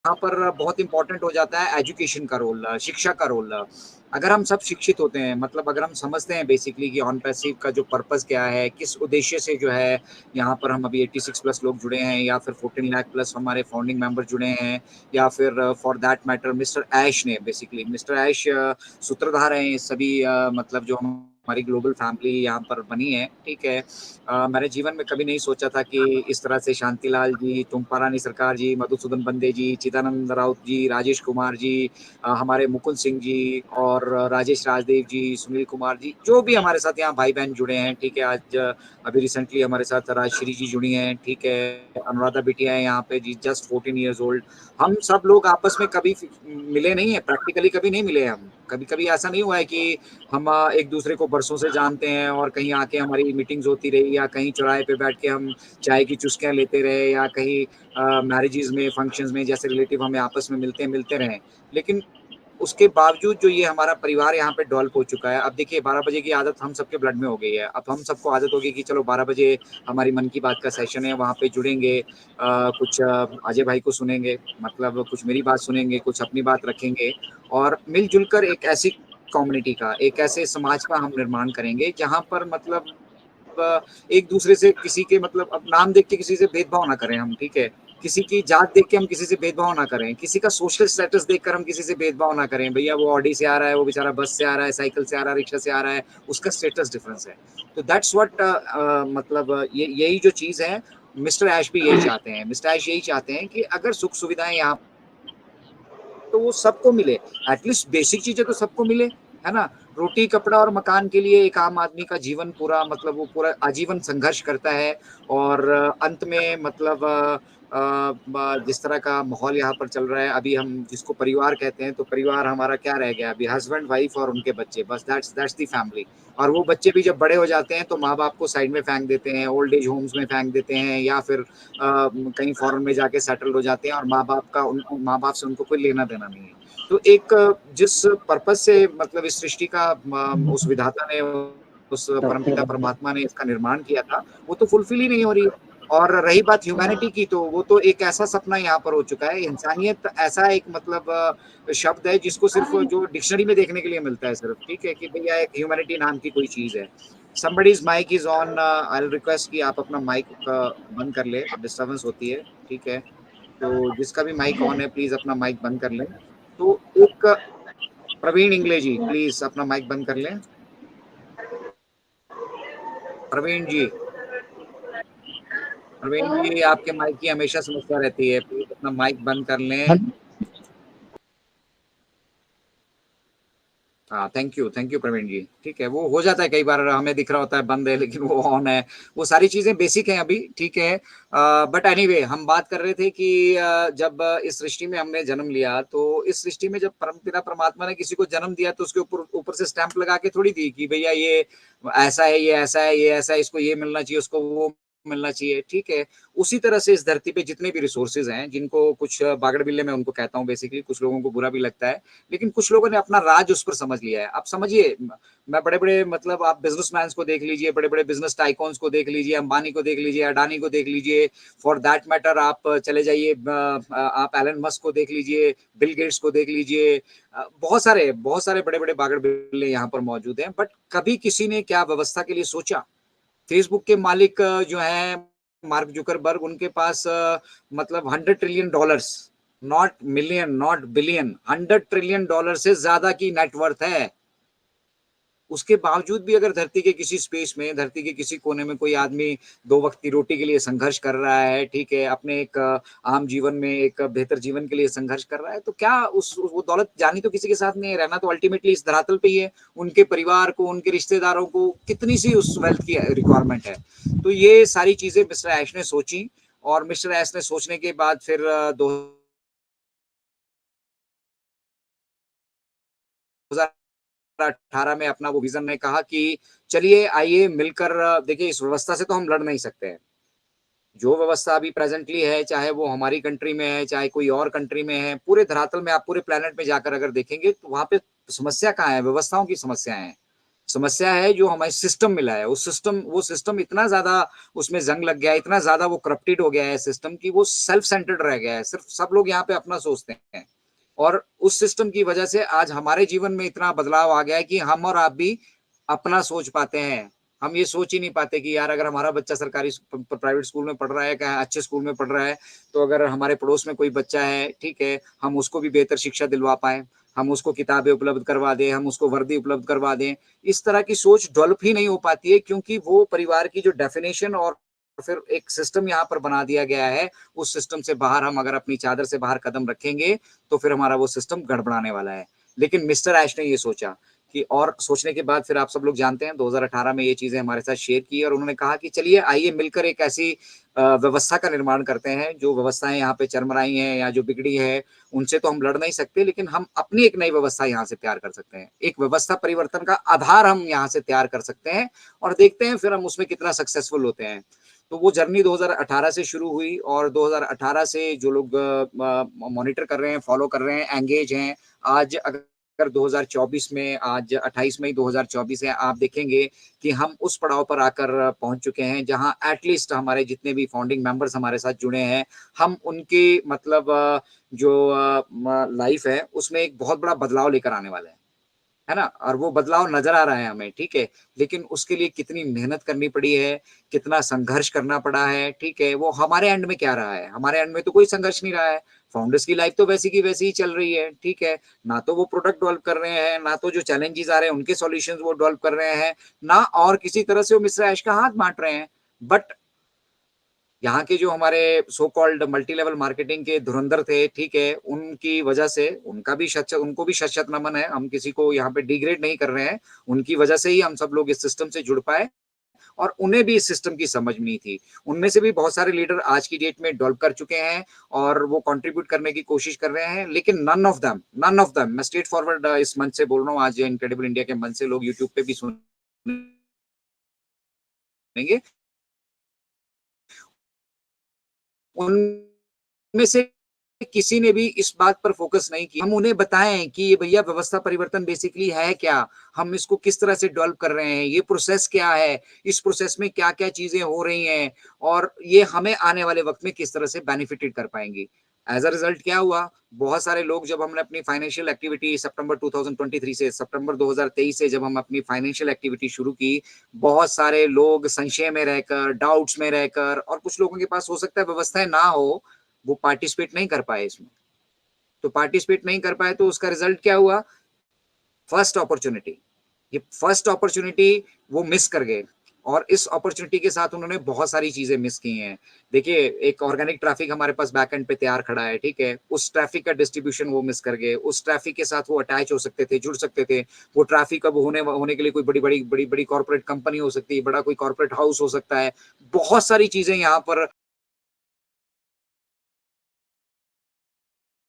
यहाँ पर बहुत इंपॉर्टेंट हो जाता है एजुकेशन का रोल, शिक्षा का रोल। अगर हम सब शिक्षित होते हैं, मतलब अगर हम समझते हैं बेसिकली कि ऑन पैसिव का जो पर्पस क्या है, किस उद्देश्य से जो है यहाँ पर हम अभी 86 प्लस लोग जुड़े हैं, या फिर 14 लाख प्लस हमारे फाउंडिंग मेंबर जुड़े हैं, या फिर फॉर दैट मैटर मिस्टर ऐश ने, बेसिकली मिस्टर ऐश सूत्रधार हैं इस सभी मतलब जो हमारी ग्लोबल फैमिली यहाँ पर बनी है, ठीक है। मैंने जीवन में कभी नहीं सोचा था कि इस तरह से शांतिलाल जी, टुम्पा रानी सरकार जी, मधुसूदन बंदे जी, चिदानंद राउत जी, राजेश कुमार जी, हमारे मुकुंद सिंह जी और राजेश राजदेव जी, सुनील कुमार जी, जो भी हमारे साथ यहाँ भाई बहन जुड़े हैं, ठीक है। आज अभी रिसेंटली हमारे साथ राजश्री जी जुड़ी हैं, ठीक है। अनुराधा बिटिया है यहाँ पे जी, जस्ट 14 ईयर्स ओल्ड। हम सब लोग आपस में कभी मिले नहीं है, प्रैक्टिकली कभी नहीं मिले हम। कभी कभी ऐसा नहीं हुआ है कि हम एक दूसरे को बरसों से जानते हैं और कहीं आके हमारी मीटिंग्स होती रही, या कहीं चौराहे पे बैठ के हम चाय की चुस्कियां लेते रहे, या कहीं मैरिजेस में, फंक्शंस में जैसे रिलेटिव हमें आपस में मिलते रहे। लेकिन उसके बावजूद जो ये हमारा परिवार यहाँ पे डेवलप हो चुका है, अब देखिए 12 बजे की आदत हम सबके ब्लड में हो गई है। अब हम सबको आदत होगी कि चलो 12 बजे हमारी मन की बात का सेशन है, वहां पे जुड़ेंगे, कुछ अजय भाई को सुनेंगे, मतलब कुछ मेरी बात सुनेंगे, कुछ अपनी बात रखेंगे, और मिलजुल कर एक ऐसी कम्युनिटी का, एक ऐसे समाज का हम निर्माण करेंगे जहां पर मतलब एक दूसरे से किसी के मतलब अब नाम देख के किसी से भेदभाव ना करें हम, ठीक है। किसी की जात देख के हम किसी से भेदभाव ना करें, किसी का सोशल स्टेटस देखकर हम किसी से भेदभाव ना करें। भैया वो ऑडी से आ रहा है, वो बेचारा बस से आ रहा है, साइकिल से आ रहा है, रिक्शा से आ रहा है, उसका स्टेटस डिफरेंस है। तो दैट्स व्हाट मतलब ये यही जो चीज है, मिस्टर ऐश भी यही चाहते हैं। मिस्टर ऐश यही चाहते हैं कि अगर सुख सुविधाएं यहाँ तो वो सबको मिले, एटलीस्ट बेसिक चीजें तो सबको मिले, है ना। रोटी कपड़ा और मकान के लिए एक आम आदमी का जीवन पूरा मतलब वो पूरा आजीवन संघर्ष करता है, और अंत में मतलब जिस तरह का माहौल यहाँ पर चल रहा है अभी, हम जिसको परिवार कहते हैं, तो परिवार हमारा क्या रह गया अभी, हस्बैंड वाइफ और उनके बच्चे, बस दैट्स दी फैमिली। और वो बच्चे भी जब बड़े हो जाते हैं तो माँ बाप को साइड में फेंक देते हैं, ओल्ड एज होम्स में फेंक देते हैं, या फिर कहीं फॉरेन में जाके सेटल हो जाते हैं, और माँ बाप से उनको कोई लेना देना नहीं है। तो एक जिस पर्पज से मतलब इस सृष्टि का उस विधाता ने, उस परमपिता परमात्मा ने इसका निर्माण किया था, वो तो फुलफिल ही नहीं हो रही है। और रही बात ह्यूमैनिटी की, तो वो तो एक ऐसा सपना यहाँ पर हो चुका है। इंसानियत ऐसा एक मतलब शब्द है जिसको सिर्फ जो डिक्शनरी में देखने के लिए मिलता है सिर्फ, ठीक है, कि भैया एक ह्यूमैनिटी नाम की कोई चीज है। somebody's mic is on, I'll request कि आप अपना माइक बंद कर ले, डिस्टरबेंस होती है, ठीक है। तो जिसका भी माइक ऑन है प्लीज अपना माइक बंद कर लें। तो एक प्रवीण इंगले जी प्लीज अपना माइक बंद कर लें। प्रवीण जी, प्रवीण जी आपके माइक की हमेशा समस्या रहती है, प्लीज अपना माइक बंद कर लें। हाँ, थैंक यू प्रवीण जी, ठीक है। वो हो जाता है कई बार, हमें दिख रहा होता है बंद है लेकिन वो ऑन है। वो सारी चीजें बेसिक हैं अभी, ठीक है। बट एनीवे हम बात कर रहे थे कि जब इस सृष्टि में हमने जन्म लिया, तो इस सृष्टि में जब परमपिता परमात्मा ने किसी को जन्म दिया तो उसके ऊपर ऊपर से स्टैंप लगा के थोड़ी दी कि भैया ये ऐसा है, ये ऐसा है, ये ऐसा है, इसको ये मिलना चाहिए, उसको वो मिलना चाहिए, ठीक है। उसी तरह से इस धरती पे जितने भी रिसोर्सेज हैं, जिनको कुछ बागड़ बिल्ले मैं उनको कहता हूँ बेसिकली, कुछ लोगों को बुरा भी लगता है, लेकिन कुछ लोगों ने अपना राज उस पर समझ लिया है। आप समझिए, मैं बड़े बड़े मतलब आप बिजनेसमैन को देख लीजिए, बड़े बड़े बिजनेस टाइकॉन्स को देख लीजिए, अंबानी को देख लीजिए, अडानी को देख लीजिए, फॉर दैट मैटर आप चले जाइए, आप एलन मस्क को देख लीजिए, बिल गेट्स को देख लीजिए, बहुत सारे बड़े बड़े बागड़ बिल्ले यहाँ पर मौजूद हैं। बट कभी किसी ने क्या व्यवस्था के लिए सोचा? फेसबुक के मालिक जो है मार्क जुकरबर्ग, उनके पास मतलब $100 trillion, not million, not billion, $100 trillion से ज्यादा की नेटवर्थ है। उसके बावजूद भी अगर धरती के किसी स्पेस में, धरती के किसी कोने में कोई आदमी 2 वक्त की रोटी के लिए संघर्ष कर रहा है, ठीक है, अपने एक आम जीवन में एक बेहतर जीवन के लिए संघर्ष कर रहा है, तो क्या वो दौलत जानी तो किसी के साथ नहीं है, रहना तो अल्टीमेटली इस धरातल पे ही है। उनके परिवार को, उनके रिश्तेदारों को कितनी सी उस वेल्थ की रिक्वायरमेंट है। तो ये सारी चीजें मिस्टर ऐश ने सोची, और मिस्टर ऐश ने सोचने के बाद फिर 2018 में अपना वो विजन ने कहा कि चलिए आइए मिलकर देखिए, इस व्यवस्था से तो हम लड़ नहीं सकते हैं। जो व्यवस्था अभी प्रेजेंटली है, चाहे वो हमारी कंट्री में है, चाहे कोई और कंट्री में है, पूरे धरातल में आप पूरे प्लेनेट में जाकर अगर देखेंगे तो वहां पे समस्या कहाँ है? व्यवस्थाओं की समस्या है। समस्या है जो हमारे सिस्टम मिला है, वो सिस्टम इतना ज़्यादा उसमें ज़ंग लग गया है, इतना ज़्यादा वो करप्टेड हो गया है सिस्टम कि वो सेल्फ सेंटर्ड रह गया है। सिर्फ़ सब लोग यहाँ पे अपना सोचते हैं और उस सिस्टम की वजह से आज हमारे जीवन में इतना बदलाव आ गया है कि हम और आप भी अपना सोच पाते हैं। हम ये सोच ही नहीं पाते कि यार अगर हमारा बच्चा सरकारी प्राइवेट स्कूल में पढ़ रहा है, क्या अच्छे स्कूल में पढ़ रहा है, तो अगर हमारे पड़ोस में कोई बच्चा है, ठीक है, हम उसको भी बेहतर शिक्षा दिलवा पाएँ। हम उसको किताबें उपलब्ध करवा दें, हम उसको वर्दी उपलब्ध करवा दें। इस तरह की सोच डेवलप ही नहीं हो पाती है क्योंकि वो परिवार की जो डेफिनिशन और फिर एक सिस्टम यहाँ पर बना दिया गया है, उस सिस्टम से बाहर हम अगर अपनी चादर से बाहर कदम रखेंगे, तो फिर हमारा वो सिस्टम गड़बड़ाने वाला है। लेकिन मिस्टर ऐश ने ये सोचा कि और सोचने के बाद फिर आप सब लोग जानते हैं 2018 में ये चीज़ें हमारे साथ शेयर की और उन्होंने कहा कि चलिए आइए मिलकर एक ऐसी व्यवस्था का निर्माण करते हैं, जो व्यवस्थाएँ यहाँ पे चरमराई हैं या जो बिगड़ी है, उनसे तो हम लड़ नहीं सकते, लेकिन हम अपनी एक नई व्यवस्था यहाँ से तैयार कर सकते हैं। एक व्यवस्था परिवर्तन का आधार हम यहाँ से तैयार कर सकते हैं और देखते हैं फिर हम उसमें कितना सक्सेसफुल होते हैं। तो वो जर्नी 2018 से शुरू हुई और 2018 से जो लोग मॉनिटर कर रहे हैं, फॉलो कर रहे हैं, एंगेज हैं, आज अगर 2024 में आज 28 मई 2024 है, आप देखेंगे कि हम उस पड़ाव पर आकर पहुँच चुके हैं, जहाँ एट लीस्ट हमारे जितने भी फाउंडिंग मेंबर्स हमारे साथ जुड़े हैं, हम उनकी मतलब जो लाइफ है, उसमें एक बहुत बड़ा बदलाव लेकर आने वाले हैं। है ना? और वो बदलाव नज़र आ रहा है हमें, ठीक है? लेकिन उसके लिए कितनी मेहनत करनी पड़ी है, कितना संघर्ष करना पड़ा है, ठीक है? वो हमारे एंड में क्या रहा है? हमारे एंड में तो कोई संघर्ष नहीं रहा है। फाउंडर्स की लाइफ तो वैसी की वैसी ही चल रही है, ठीक है? ना तो वो प्रोडक्ट डेवलप कर रहे हैं, ना तो जो चैलेंजेज़ आ रहे हैं, उनके सॉल्यूशंस वो डेवलप कर रहे हैं, ना और किसी तरह से वो मिस्टर ऐश का हाथ बाँट रहे हैं। बट यहाँ के जो हमारे so called multi level marketing के धुरंधर थे, ठीक है, उनकी वजह से उनको भी शत-शत नमन है। हम किसी को यहाँ पे डिग्रेड नहीं कर रहे हैं। उनकी वजह से ही हम सब लोग इस सिस्टम से जुड़ पाए और उन्हें भी इस सिस्टम की समझ नहीं थी। उनमें से भी बहुत सारे लीडर आज की डेट में डेवलप कर चुके हैं और वो कंट्रीब्यूट करने की कोशिश कर रहे हैं, लेकिन नन ऑफ देम मैं स्ट्रेट फॉरवर्ड इस मंच से बोल रहा हूँ, आज इनक्रेडिबल इंडिया के मंच से लोग यूट्यूब पे भी सुनेंगे। उनमें से किसी ने भी इस बात पर फ़ोकस नहीं किया। हम उन्हें बताएँ कि ये भैया व्यवस्था परिवर्तन बेसिकली है क्या? हम इसको किस तरह से डेवलप कर रहे हैं? ये प्रोसेस क्या है? इस प्रोसेस में क्या-क्या चीज़ें हो रही हैं? और ये हमें आने वाले वक़्त में किस तरह से बेनिफिटेड कर पाएँगी? एज़ अ रिज़ल्ट क्या हुआ? बहुत सारे लोग जब हमने अपनी फाइनेंशियल एक्टिविटी सितंबर 2023 से सितंबर 2023 से जब हम अपनी फाइनेंशियल एक्टिविटी शुरू की, बहुत सारे लोग संशय में रहकर, डाउट्स में रहकर और कुछ लोगों के पास हो सकता है व्यवस्थाएँ ना हो, वो पार्टिसिपेट नहीं कर पाए इसमें। तो पार्टिसिपेट नहीं कर पाए तो उसका रिज़ल्ट क्या हुआ? First opportunity. ये फर्स्ट अपॉर्च्युनिटी वो मिस कर गए और इस अपॉर्च्युनिटी के साथ उन्होंने बहुत सारी चीज़ें मिस की हैं। देखिए, एक ऑर्गेनिक ट्रैफ़िक हमारे पास बैक एंड पे तैयार खड़ा है, ठीक है? उस ट्रैफ़िक का डिस्ट्रीब्यूशन वो मिस कर गए। उस ट्रैफ़िक के साथ वो अटैच हो सकते थे, जुड़ सकते थे। वो ट्रैफ़िक अब होने के लिए कोई बड़ी-बड़ी कॉर्पोरेट कंपनी हो सकती है, बड़ा कोई कॉर्पोरेट हाउस हो सकता है। बहुत सारी चीज़ें यहाँ पर